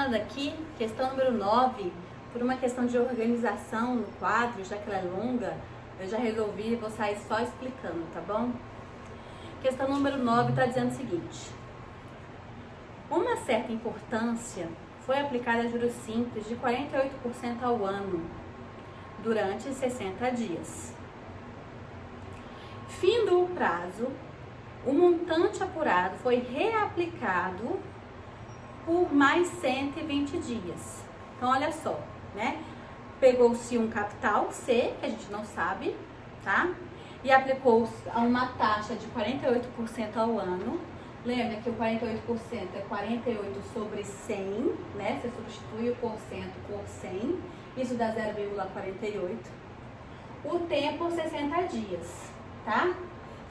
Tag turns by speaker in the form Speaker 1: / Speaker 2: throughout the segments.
Speaker 1: continuando aqui, questão número 9, por uma questão de organização no quadro, já que ela é longa, eu já resolvi, vou sair só explicando, tá bom? Questão número 9 está dizendo o seguinte: uma certa importância foi aplicada a juros simples de 48% ao ano durante 60 dias. Findo o prazo, o montante apurado foi reaplicado por mais 120 dias. Então, olha só, né? Pegou-se um capital C, que a gente não sabe, tá? E aplicou a uma taxa de 48% ao ano. Lembra que o 48% é 48 sobre 100, né? Você substitui o porcento por 100, isso dá 0,48. O tempo, 60 dias, tá?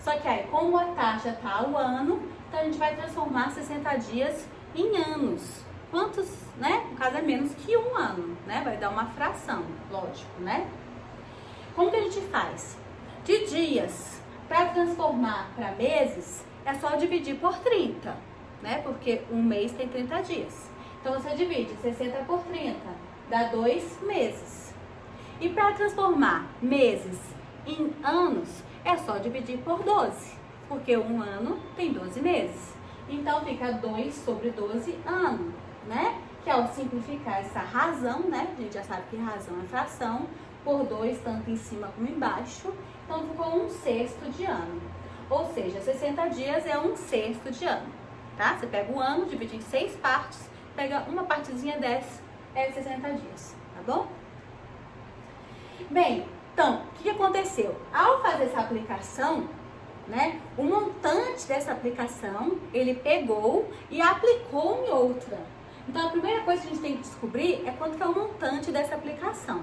Speaker 1: Só que aí, como a taxa tá ao ano, então a gente vai transformar 60 dias em anos. Quantos, né? No caso é menos que um ano, né? Vai dar uma fração, lógico, né? Como que a gente faz? De dias, para transformar para meses, é só dividir por 30, né? Porque um mês tem 30 dias. Então, você divide 60 por 30, dá 2 meses. E para transformar meses em anos, é só dividir por 12, porque um ano tem 12 meses. Então, fica 2 sobre 12 anos, né? Que ao simplificar essa razão, né? A gente já sabe que razão é fração, por 2, tanto em cima como embaixo. Então, ficou 1/6 de ano. Ou seja, 60 dias é 1/6 de ano, tá? Você pega o ano, divide em 6 partes, pega uma partezinha dessa, é 60 dias, tá bom? Bem, então, o que aconteceu? Ao fazer essa aplicação, né, o montante dessa aplicação, ele pegou e aplicou em outra. Então, a primeira coisa que a gente tem que descobrir é quanto que é o montante dessa aplicação.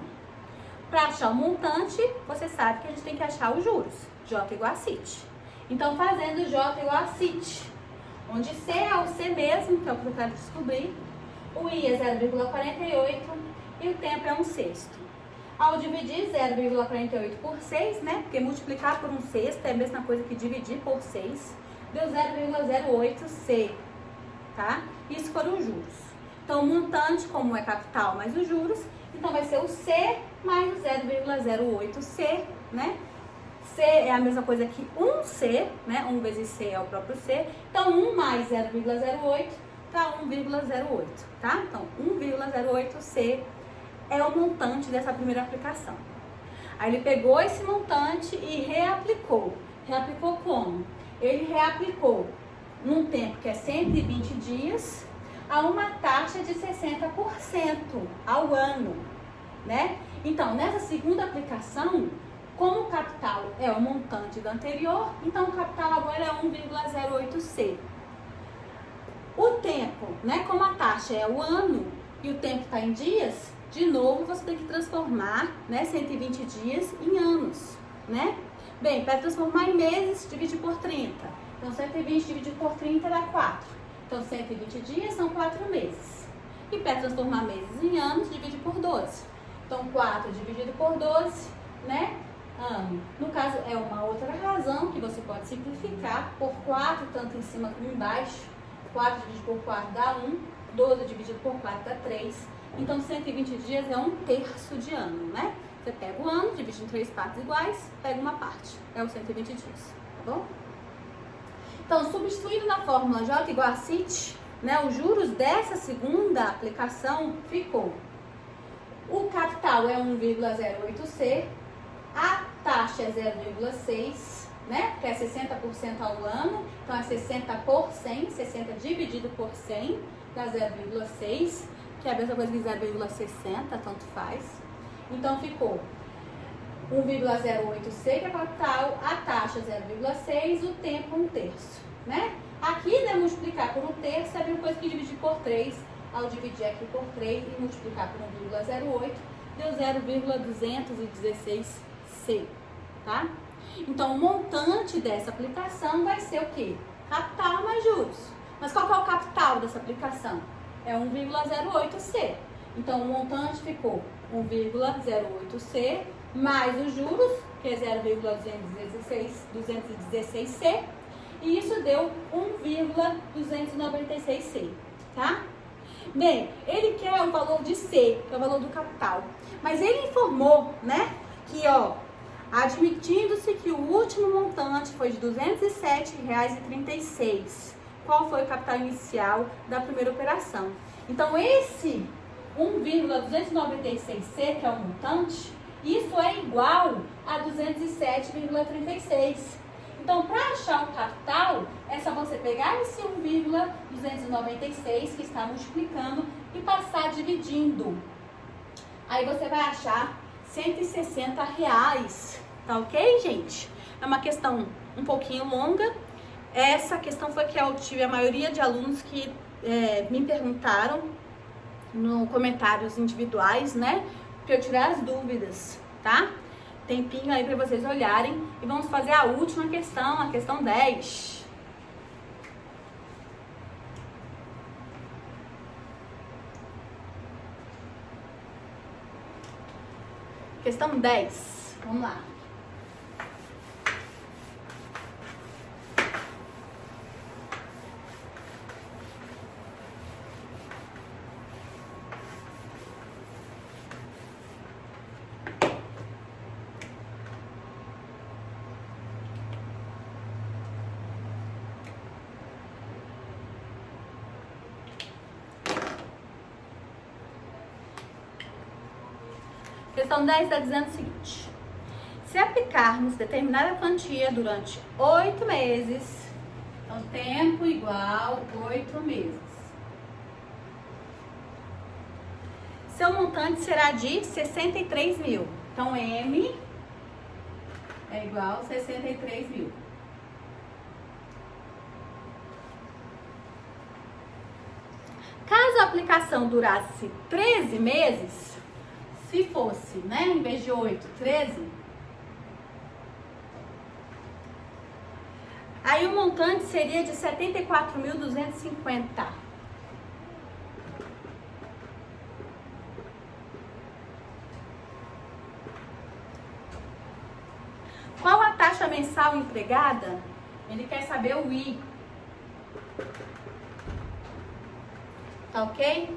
Speaker 1: Para achar o montante, você sabe que a gente tem que achar os juros. J igual a CIT. Então, fazendo J igual a CIT, onde C é o C mesmo, que é o que eu quero descobrir, o I é 0,48 e o tempo é 1/6. Ao dividir 0,48 por 6, né? Porque multiplicar por 1/6 é a mesma coisa que dividir por 6, deu 0,08C, tá? Isso foram os juros. Então, o montante, como é capital mais os juros, então vai ser o C mais o 0,08C, né? C é a mesma coisa que 1C, né? 1 vezes C é o próprio C. Então, 1 mais 0,08 dá 1,08, tá? Então, 1,08C é o montante dessa primeira aplicação. Aí ele pegou esse montante e reaplicou. Reaplicou como? Ele reaplicou num tempo que é 120 dias a uma taxa de 60% ao ano, né? Então, nessa segunda aplicação, como o capital é o montante do anterior, então o capital agora é 1,08C. O tempo, né? Como a taxa é o ano e o tempo está em dias, de novo você tem que transformar, né, 120 dias em anos, né? Bem, para transformar em meses, divide por 30. Então, 120 dividido por 30 dá 4. Então, 120 dias são 4 meses. E para transformar meses em anos, divide por 12. Então, 4 dividido por 12, né? Ano. No caso, é uma outra razão que você pode simplificar por 4, tanto em cima como embaixo. 4 dividido por 4 dá 1. 12 dividido por 4 dá 3. Então, 120 dias é 1/3 de ano, né? Você pega o ano, divide em 3 partes iguais, pega uma parte. É os 120 dias, tá bom? Então, substituindo na fórmula J igual a CIT, né, os juros dessa segunda aplicação ficou. O capital é 1,08C, a taxa é 0,6, né? Que é 60% ao ano, então é 60 por 100, 60 dividido por 100, dá 0,6, que é a mesma coisa que 0,60, tanto faz. Então, ficou 1,08C, que é a capital, a taxa 0,6, o tempo 1/3, né? Aqui, né, multiplicar por 1/3 é a mesma coisa que dividir por 3. Ao dividir aqui por 3 e multiplicar por 1,08, deu 0,216C, tá? Então, o montante dessa aplicação vai ser o quê? Capital mais juros. Mas qual que é o capital dessa aplicação? É 1,08C. Então, o montante ficou 1,08C mais os juros, que é 0,216C, e isso deu 1,296C, tá? Bem, ele quer o valor de C, que é o valor do capital. Mas ele informou, né, que, ó, admitindo-se que o último montante foi de R$ 207,36. Qual foi o capital inicial da primeira operação? Então, esse 1,296C, que é o montante, isso é igual a 207,36. Então, para achar o capital, é só você pegar esse 1,296 que está multiplicando e passar dividindo. Aí você vai achar R$160. Tá ok, gente? É uma questão um pouquinho longa. Essa questão foi que eu tive a maioria de alunos que me perguntaram nos comentários individuais, né? Para eu tirar as dúvidas, tá? Tempinho aí para vocês olharem. E vamos fazer a última questão, a questão 10. Questão 10. Vamos lá. Questão 10 está dizendo o seguinte: se aplicarmos determinada quantia durante 8 meses, então tempo igual 8 meses, seu montante será de 63 mil. Então M é igual a 63 mil. Caso a aplicação durasse 13 meses, se fosse, né, em vez de 8, 13, aí o montante seria de 74.250. Qual a taxa mensal empregada? Ele quer saber o I. Tá ok?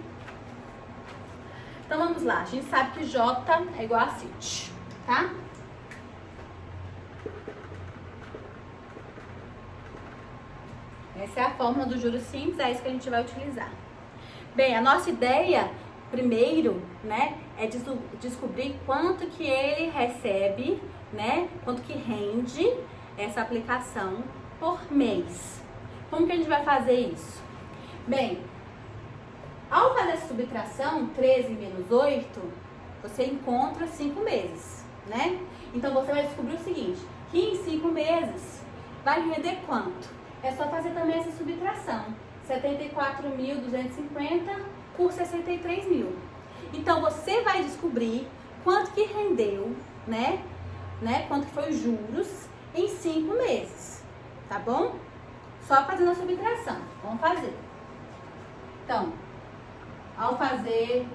Speaker 1: Então vamos lá, a gente sabe que J é igual a CIT, tá? Essa é a fórmula do juros simples, é isso que a gente vai utilizar. Bem, a nossa ideia, primeiro, né, é descobrir quanto que ele recebe, né, quanto que rende essa aplicação por mês. Como que a gente vai fazer isso? Bem, ao fazer essa subtração, 13 menos 8, você encontra 5 meses, né? Então, você vai descobrir o seguinte, que em 5 meses vai render quanto? É só fazer também essa subtração. 74.250 por 63 mil. Então, você vai descobrir quanto que rendeu, né? Quanto que foi os juros em 5 meses, tá bom? Só fazendo a subtração. Vamos fazer. Então, ao fazer,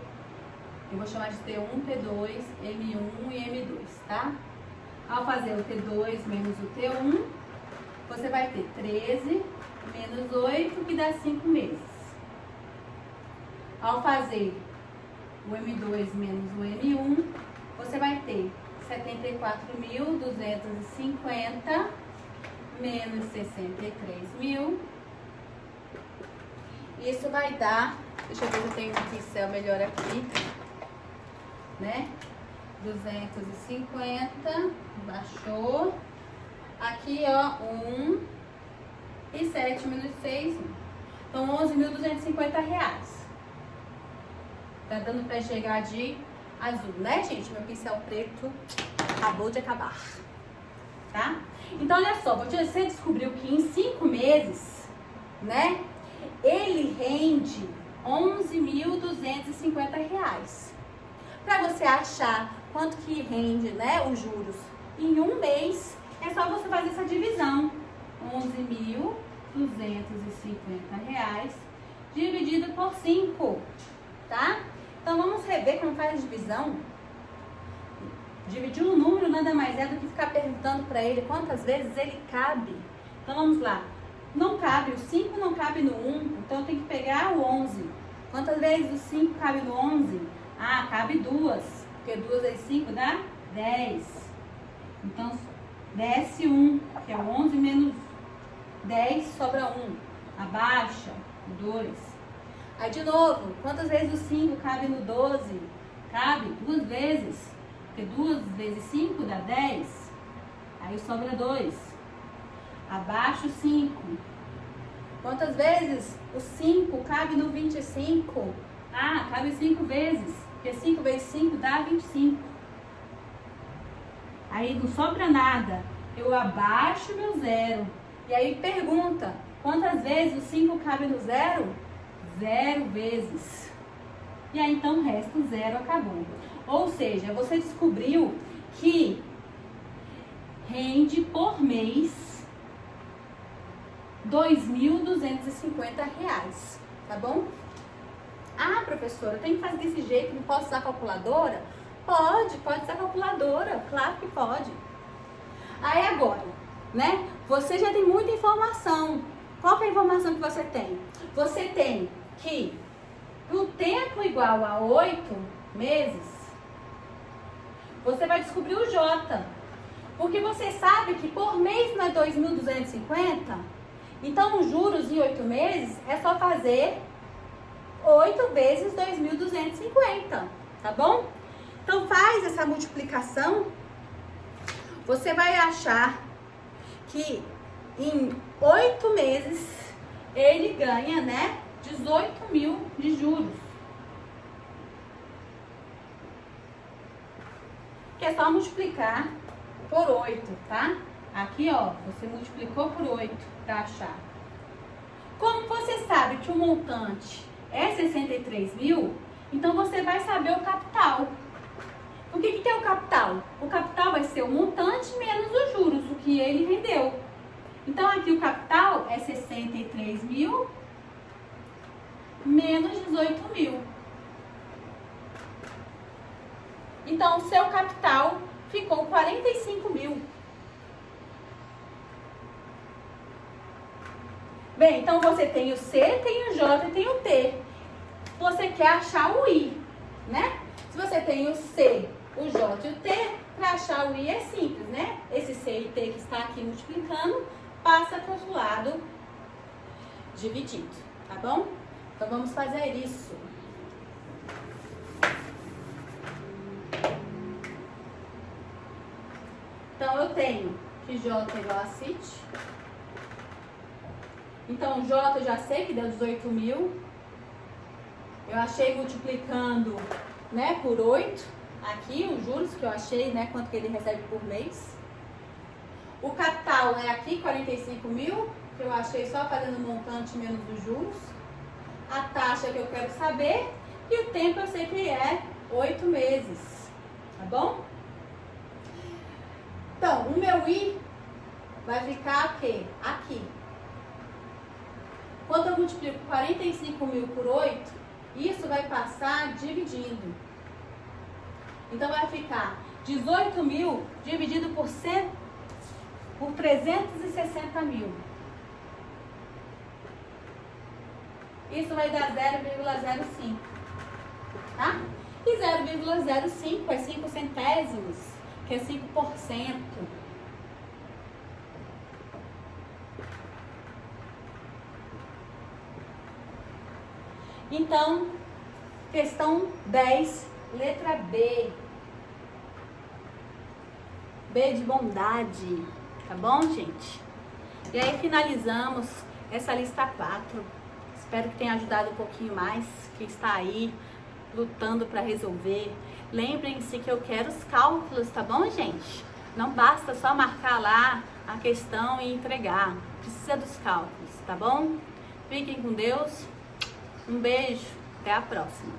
Speaker 1: eu vou chamar de T1, T2, M1 e M2, tá? Ao fazer o T2 menos o T1, você vai ter 13 menos 8, que dá 5 meses. Ao fazer o M2 menos o M1, você vai ter 74.250 menos 63 mil. Isso vai dar, deixa eu ver se eu tenho um pincel melhor aqui, né? 250, baixou. Aqui, ó, 1 e 7 menos 6, então 11.250 reais. Tá dando pra enxergar de azul, né, gente? Meu pincel preto acabou de acabar, tá? Então, olha só, você descobriu que em 5 meses, né, ele rende 11.250 reais. Para você achar quanto que rende, né, os juros em um mês, é só você fazer essa divisão. 11.250 reais dividido por 5, tá? Então, vamos rever como faz a divisão. Dividir um número nada mais é do que ficar perguntando para ele quantas vezes ele cabe. Então, vamos lá. Não cabe, o 5 não cabe no 1, então eu tenho que pegar o 11. Quantas vezes o 5 cabe no 11? Ah, cabe 2. Porque 2 vezes 5 dá 10. Então, desce 1, que é 11 menos 10, sobra 1. Abaixa, 2. Aí, de novo, quantas vezes o 5 cabe no 12? Cabe 2 vezes. Porque 2 vezes 5 dá 10. Aí, sobra 2. Abaixa o 5. Quantas vezes o 5 cabe no 25? Ah, cabe 5 vezes. Porque 5 vezes 5 dá 25. Aí não sobra nada. Eu abaixo meu zero. E aí pergunta, quantas vezes o 5 cabe no zero? 0 vezes. E aí então o resto, zero, acabou. Ou seja, você descobriu que rende por mês R$ 2.250, tá bom? Ah, professora, tem que fazer desse jeito, não posso usar calculadora? Pode usar calculadora, claro que pode. Aí agora, né, você já tem muita informação. Qual que é a informação que você tem? Você tem que o tempo igual a 8 meses, você vai descobrir o J. Porque você sabe que por mês não é 2.250, então os juros em 8 meses é só fazer 8 vezes 2.250, tá bom? Então faz essa multiplicação, você vai achar que em 8 meses ele ganha, né, 18 mil de juros. Que é só multiplicar por 8, tá? Aqui, ó, você multiplicou por 8 para achar. Como você sabe que o montante é 63 mil, então você vai saber o capital. O que é o capital? O capital vai ser o montante menos os juros, o que ele rendeu. Então, aqui o capital é 63 mil menos 18 mil. Então, o seu capital ficou 45 mil. Bem, então você tem o C, tem o J e tem o T. Você quer achar o I, né? Se você tem o C, o J e o T, para achar o I é simples, né? Esse C e T que está aqui multiplicando, passa para o outro lado dividido, tá bom? Então vamos fazer isso. Então eu tenho que J é igual a CIT. Então J eu já sei que deu 18 mil. Eu achei multiplicando, né, por 8. Aqui os juros que eu achei, né, quanto que ele recebe por mês. O capital é aqui 45 mil, que eu achei só fazendo o montante menos os juros. A taxa que eu quero saber e o tempo eu sei que é 8 meses, tá bom? Então, o meu I vai ficar o quê? Aqui. Quando eu multiplico 45 mil por 8, isso vai passar dividindo. Então, vai ficar 18 mil dividido por 360 mil. Isso vai dar 0,05, tá? E 0,05 é 5 centésimos, que é 5%. Então, questão 10, letra B. B de bondade, tá bom, gente? E aí finalizamos essa lista 4. Espero que tenha ajudado um pouquinho mais, quem está aí lutando para resolver. Lembrem-se que eu quero os cálculos, tá bom, gente? Não basta só marcar lá a questão e entregar. Precisa dos cálculos, tá bom? Fiquem com Deus. Um beijo. Até a próxima.